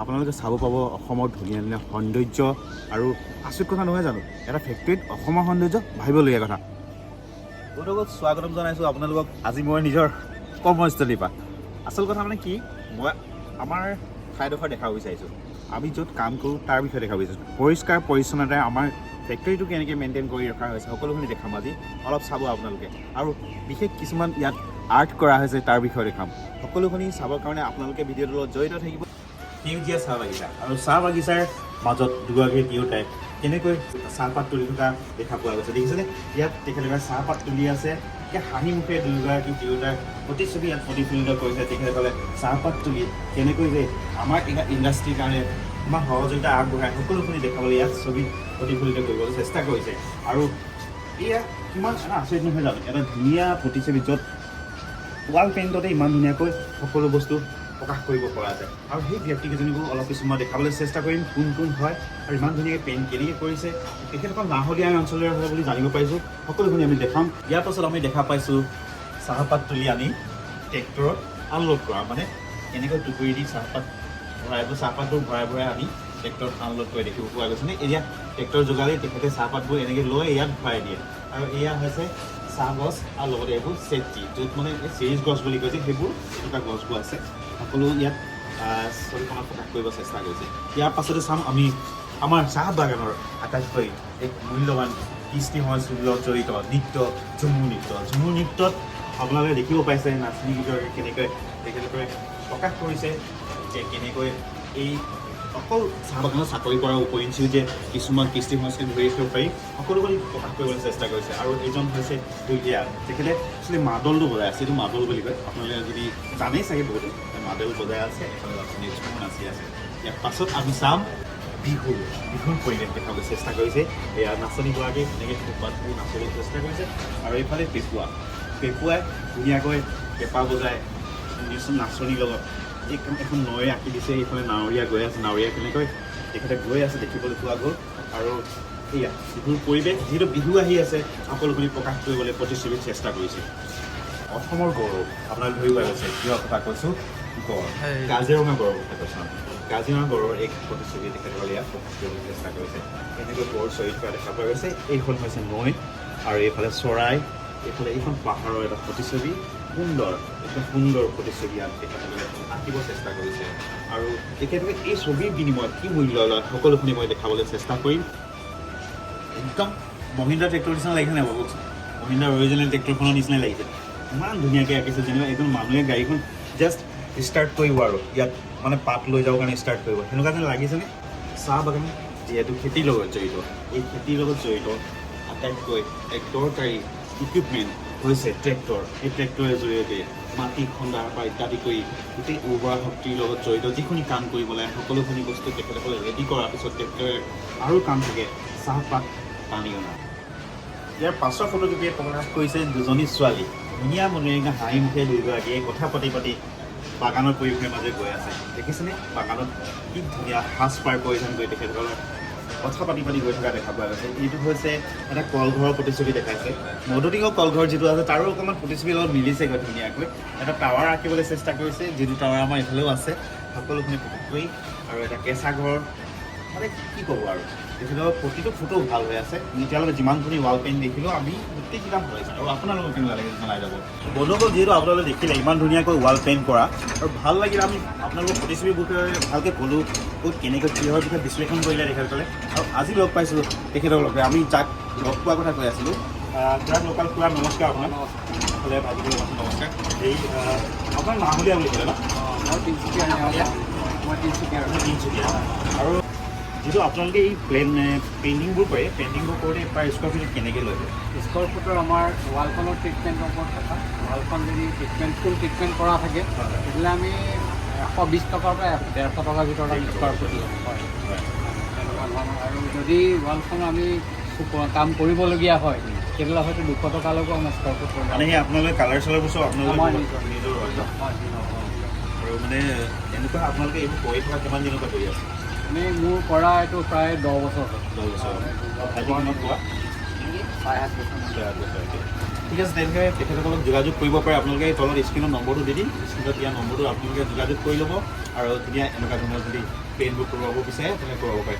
আপোনালোকে চাব পাব অসমৰ ধুনীয়া ধুনীয়া সৌন্দৰ্য আৰু আচৰিত কথা নহয় জানো এটা ফেক্টৰীত অসমৰ সৌন্দৰ্য ভাবিবলগীয়া কথা আপোনালোকক স্বাগতম জনাইছোঁ আপোনালোকক আজি মই নিজৰ কৰ্মস্থলীৰ পৰা আচল কথা মানে কি মই আমাৰ ঠাইডোখৰ দেখাব বিচাৰিছোঁ আমি য'ত কাম কৰোঁ তাৰ বিষয়ে দেখাব বিচাৰিছোঁ পৰিষ্কাৰ পৰিচ্ছন্নতাৰে আমাৰ ফেক্টৰীটো কেনেকৈ মেইনটেইন কৰি ৰখা হৈছে সকলোখিনি দেখাম আজি অলপ চাব আপোনালোকে আৰু বিশেষ কিছুমান ইয়াত আৰ্ট কৰা হৈছে তাৰ বিষয়ে দেখাম সকলোখিনি চাবৰ কাৰণে আপোনালোকে ভিডিঅ'টোৰ লগত জড়িত থাকিব সেউজীয়া চাহ বাগিচা আৰু চাহ বাগিচাৰ মাজত দুগৰাকী তিৰোতাই কেনেকৈ চাহপাত তুলি থকা দেখা পোৱা গৈছে দেখিছেনে ইয়াত তেখেতসকলে চাহপাত তুলি আছে এতিয়া হাঁহি মুখে দুয়োগৰাকী তিৰোতাৰ প্ৰতিচ্ছবি ইয়াত প্ৰতিফলিত কৰিছে তেখেতসকলে চাহপাত তুলি কেনেকৈ যে আমাৰ ইণ্ডাষ্ট্ৰীৰ কাৰণে আমাৰ সহযোগিতা আগবঢ়াই সকলোখিনি দেখাবলৈ ইয়াত ছবি প্ৰতিফলিত কৰিবলৈ চেষ্টা কৰিছে আৰু এয়া কিমান এটা আচৰিত নহয় জানো এটা ধুনীয়া প্ৰতিচ্ছবি য'ত ৱাল পেইণ্টতে ইমান ধুনীয়াকৈ সকলো বস্তু প্ৰকাশ কৰিব পৰা যায় আৰু সেই ব্যক্তিকেইজনীকো অলপ কিছু মই দেখাবলৈ চেষ্টা কৰিম কোন কোন হয় আৰু ইমান ধুনীয়াকৈ পেইণ্ট কেনেকৈ কৰিছে তেখেতসকল নাহলীয়া অঞ্চলৰে হয় বুলি জানিব পাৰিছোঁ সকলোখিনি আমি দেখাম ইয়াৰ পাছত আমি দেখা পাইছোঁ চাহপাত তুলি আনি ট্ৰেক্টৰত আনলোড কৰা মানে এনেকৈ টুকুৰি দি চাহপাতবোৰ ভৰাই আনি ট্ৰেক্টৰত আনলোড কৰি দেখিব পোৱা গৈছেনে এতিয়া ট্ৰেক্টৰ যোগালে তেখেতে চাহপাতবোৰ এনেকৈ লৈ ইয়াত ভৰাই দিয়ে আৰু এয়া হৈছে চাহ গছ আৰু লগতে এইবোৰ ছেফটি য'ত মানে চিৰিজ গছ বুলি কৈছে সেইবোৰ এনেকুৱা গছবোৰ আছে সকলো ইয়াত ছবিখনত প্ৰকাশ কৰিব চেষ্টা কৰিছে ইয়াৰ পাছতে চাম আমি আমাৰ চাহ বাগানৰ আটাইতকৈ এক মূল্যৱান কৃষ্টি সংস্কৃতিৰ লগত জড়িত নৃত্য ঝুমুৰ নৃত্যত আপোনালোকে দেখিব পাইছে নাচনী গীতৰ কেনেকৈ তেখেতলোকে প্ৰকাশ কৰিছে যে কেনেকৈ এই অকল চাহ বাগানত চাকৰি কৰাৰ উপৰিঞ্চিও যে কিছুমান কৃষ্টি সংস্কৃতি ধৰি ৰাখিব পাৰি সকলোখিনি প্ৰকাশ কৰিবলৈ চেষ্টা কৰিছে আৰু এইজন হৈছে দুইটিয়া তেখেতে একচুৱেলি মাদলটো বজাই আছে এইটো মাদল বুলি কয় আপোনালোকে যদি জানেই চাগে বহুতো মাদল বজাই আছে এখন নাচনী নাচি আছে ইয়াৰ পাছত আমি চাম বিহুৰ পৰিৱেশ দেখাবলৈ চেষ্টা কৰিছে এয়া নাচনীগৰাকী এনেকৈ থোপাতবোৰ নাচিবলৈ চেষ্টা কৰিছে আৰু এইফালে পেপুৱাই ধুনীয়াকৈ পেঁপা বজাই নাচনীৰ লগত এখন নৈ আঁকি দিছে এইফালে নাৱৰীয়া গৈ আছে নাৱৰীয়া কেনেকৈ তেখেতে গৈ আছে দেখিবলৈ পোৱা গ'ল আৰু এয়া বিহুৰ পৰিৱেশ যিহেতু বিহু আহি আছে সকলোখিনি প্ৰকাশ কৰিবলৈ প্ৰতিশ্ৰুতিৰ চেষ্টা কৰিছে অসমৰ গৌৰৱ আপোনালোকে ধৰিব গৈছে কিয় কথা কৈছোঁ গড় কাজিৰঙা গড়ৰ কথা কৈছোঁ কাজিৰঙা গড়ৰ এক প্ৰতিশ্ৰুতি তেখেতসকলে ইয়াত প্ৰকাশ কৰিবলৈ চেষ্টা কৰিছে এনেকৈ গড় শ্বহীদ কৰা দেখা পোৱা গৈছে এইখন হৈছে নৈ আৰু এইফালে চৰাই এইফালে এইখন পাহাৰৰ এটা প্ৰতিচ্ছবি সুন্দৰ প্ৰতিচ্ছবি ইয়াত তেখেতসকলে আঁকিব চেষ্টা কৰিছে আৰু তেখেতলোকে এই ছবিৰ বিনিময়ত কি মূল্য লয় সকলোখিনি মই দেখাবলৈ চেষ্টা কৰিম একদম মহিন্দ্ৰা ট্ৰেক্টৰ নিচিনা লাগিছে নাই বাৰু মহিন্দ্ৰা অৰিজিনেল ট্ৰেক্টৰখনৰ নিচিনাই লাগিছে ইমান ধুনীয়াকৈ আঁকিছে যেনিবা এজন মানুহে গাড়ীখন জাষ্ট ষ্টাৰ্ট কৰিব আৰু ইয়াত মানে পাত লৈ যাবৰ কাৰণে ষ্টাৰ্ট কৰিব সেনেকুৱা যেন লাগিছেনে চাহ বাগান যিহেতু খেতিৰ লগত জড়িত এই খেতিৰ লগত জড়িত আটাইতকৈ এক দৰকাৰী ইকুইপমেণ্ট হৈছে ট্ৰেক্টৰ এই ট্ৰেক্টৰৰ জৰিয়তে মাটি খন্দাৰ পৰা ইত্যাদি কৰি গোটেই উৰ্বৰা শক্তিৰ লগত জড়িত যিখিনি কাম কৰিব লাগে সকলোখিনি বস্তু তেখেতসকলে ৰেডি কৰাৰ পিছত ট্ৰেক্টৰে আৰু কাম থাকে চাহপাত টানি অনা ইয়াৰ পাছৰ ফটোকপিয়ে প্ৰকাশ কৰিছে দুজনী ছোৱালী ধুনীয়া মনেৰে হাঁহি মুখে দুয়োগৰাকীয়ে কথা পাতি বাগানৰ পৰিৱেশৰ মাজে গৈ আছে দেখিছেনে বাগানত কি ধুনীয়া সাজপাৰ পৰিধান কৰি তেখেতসকলৰ কথা পাতি গৈ থকা দেখা পোৱা গৈছে এইটো হৈছে এটা কলঘৰৰ প্ৰতিচ্ছবি দেখাইছে মধুটিঙৰ কলঘৰ যিটো আছে তাৰো অকণমান প্ৰতিচ্ছবিৰ লগত মিলিছেগৈ ধুনীয়াকৈ এটা টাৱাৰ আঁকিবলৈ চেষ্টা কৰিছে যিটো টাৱাৰ আমাৰ এইফালেও আছে সকলোখিনি প্ৰকাশ কৰি আৰু এটা কেঁচা ঘৰ মানে কি ক'ব আৰু তেখেতৰ প্ৰতিটো ফটো ভাল হৈ আছে এতিয়ালৈকে যিমানখিনি ৱাল পেইণ্ট দেখিলোঁ আমি গোটেইকেইটা ভাল হৈছে আৰু আপোনালোকক কেনেকুৱা লাগে জনাই যাব বন্ধুসকল যিহেতু আপোনালোকে দেখিলে ইমান ধুনীয়াকৈ ৱাল পেইণ্ট কৰা আৰু ভাল লাগিলে আমি আপোনালোকক প্ৰতিচ্ছবিৰ বিষয়ে ভালকৈ ক'লোঁ ক'ত কেনেকৈ কিহৰ বিষয়ে বিশ্লেষণ কৰিলে তেখেতসকলে আৰু আজি লগ পাইছিলোঁ তেখেতসকলকে আমি যাক লগ পোৱাৰ কথা কৈ আছিলোঁ যাক লোকেল খুৰা নমস্কাৰ আপোনাক হ'লে ভাজিবলৈ নমস্কাৰ এই আপোনাৰ নাহলীয়া বুলি ক'লে ন মই তিনিচুকীয়া আৰু যিটো আপোনালোকে এই পেইণ্টিংবোৰ কৰে পেইণ্টিংবোৰ কৰোঁতে প্ৰায় স্কোৱাৰ ফিট কেনেকৈ লয় স্কোৱাৰ ফুটৰ আমাৰ ৱালখনৰ ট্ৰিটমেণ্টৰ ওপৰত থকা ৱালখন যদি ফুল ট্ৰিটমেণ্ট কৰা থাকে তেতিয়াহ'লে আমি 120 টকাৰ পৰা 150 টকাৰ ভিতৰত আমি স্কোৱাৰ ফুট লওঁ হয় তেনেকুৱা ধৰণৰ আৰু যদি ৱালখন আমি কাম কৰিবলগীয়া হয় তেতিয়াহ'লে হয়তো 200 টকালৈকেও আমাৰ স্কোৱাৰ ফুট কৰিব মানে আপোনালোকে কালাৰ চালাৰ বস্তু আপোনালোকে নিজৰ হয় আৰু মানে এনেকুৱা আপোনালোকে এইবোৰ কৰি থকা কিমান দিনৰ পৰা কৰি আছে আমি মোৰ কৰা এইটো প্ৰায় 10 বছৰ হ'ল 10 বছৰ পোৱা 5-7 বছৰ ঠিক আছে তেনেকৈ তেখেতসকলক যোগাযোগ কৰিব পাৰে আপোনালোকে তলত স্ক্ৰীণৰ নম্বৰটো দি দিম স্ক্ৰীণত দিয়া নম্বৰটো আপোনালোকে যোগাযোগ কৰি ল'ব আৰু ধুনীয়া এনেকুৱা ধৰণৰ যদি পেইণ্টবোৰ কৰোৱাব বিচাৰে তেনে কৰোৱাব পাৰে